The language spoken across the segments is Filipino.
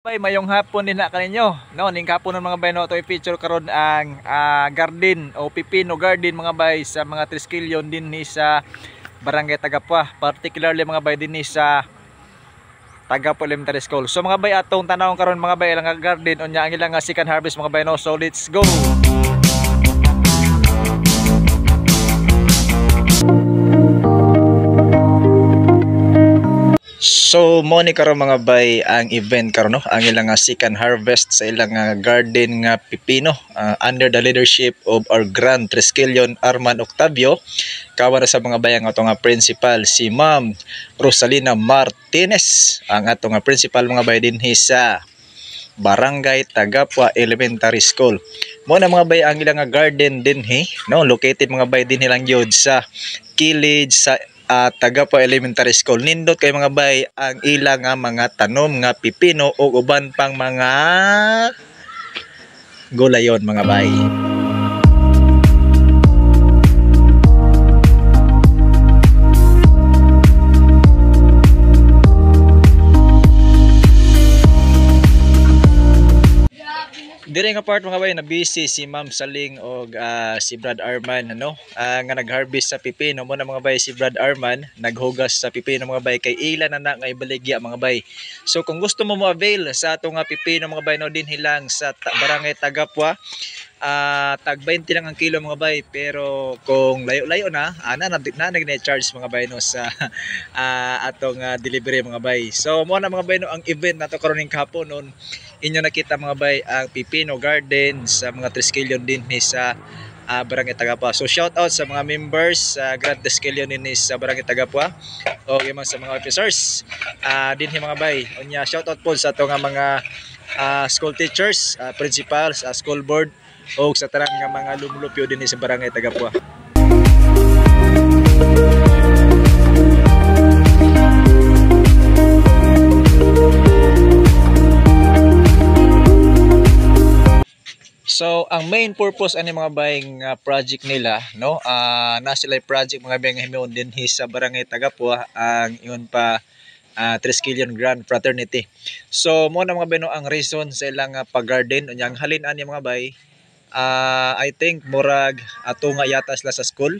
Mayong hapon din na kaninyo. No, ning hapon ng mga bay no to i-feature karon ang garden o pipino garden mga bay sa mga Triskelion din ni sa Barangay Tagapua, particularly mga bay din ni sa Tagapua Elementary School. So mga bay atong tanawon karon mga bay ilang garden unya ang ilang second harvest mga bay no. So let's go. So mo ni karon mga bay ang event karon no, ang ilang second harvest sa ilang garden nga pipino under the leadership of our Grand Triskelion Arman Octavio. Kawan sa mga bay ang atong principal si Ma'am Rosalina Martinez, ang atong principal mga bay dinhi sa Barangay Tagapua Elementary School. Mo na mga bay ang ilang garden dinhi no, located mga bay dinhi lang gyud sa kilid sa Tagapua Elementary School. Nindot kay mga bay ang ilang mga tanom nga pipino o uban pang mga gulayon mga bay. Dire nga part mga bay na busy si Ma'am Saling o si Brad Arman ano nga nagharvest sa pipino mo na mga bay. Si Brad Arman naghugas sa pipino mga bay kay ilan na nga ibaligya mga bay. So kung gusto mo avail sa atong pipino mga bay no din hilang sa Barangay Tagapua, tag 20 lang ang kilo mga bay, pero kung layo-layo na nag-charge mga bay no sa atong delivery mga bay. So mo na mga bay no ang event nato karon ning kahapon noon inyo nakita mga bay ang pipino garden sa mga Triskelion din ni sa Barangay Tagapua. So shout out sa mga members sa Grand Triskelion din ni sa Barangay Tagapua o imong sa mga officers din mga bay. Unya shout out po sa ato nga mga school teachers, principals, school board o sa tarang nga mga lumulupyo din sa Barangay Tagapua. So ang main purpose ani mga baying project nila no, na sila project mga baying himon din sa Barangay Tagapua ang iyon pa Triskelion Grand Fraternity. So mo na mga bay no ang reason sa ilang pag-garden unyang halin ani mga bay. I think murag ato nga yata sila sa school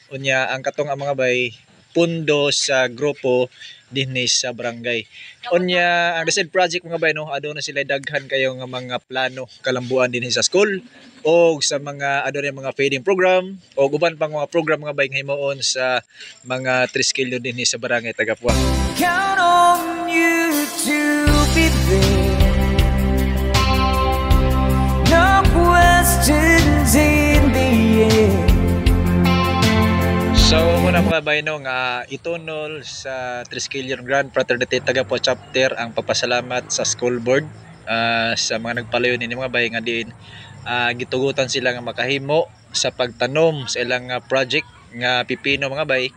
unya ang katong mga bay pundo sa grupo dinhi sa barangay. Unya ang research project mga bay no, adto na sila daghan kayo nga mga plano kalambuan dinhi sa school o sa mga mga feeding program o uban pang mga program mga bay nga himuon sa mga Triskelion dinhi sa Barangay Tagapua. Count on you to be there. No questions in the air. So muna mga bay no nga itunol sa Triskelion Grand Fraternity Tagapua chapter ang papasalamat sa school board sa mga nagpalayon ni mga bay nga din gitugutan sila nga makahimo sa pagtanom sa ilang project nga pipino mga bay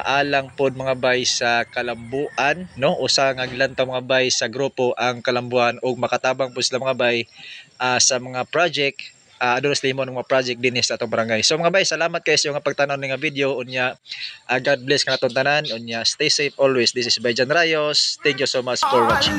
alang pod mga bay sa kalambuan no, usa nga gilantaw mga bay sa grupo ang kalambuan ug makatabang po sila mga bay sa mga project adolos limon ng mga project din sa atong barangay. So mga bay, salamat kayo sa nga pagtanaw ng video unya. God bless ka natong tanan unya. Stay safe always. This is Bayjan Rayos. Thank you so much for watching.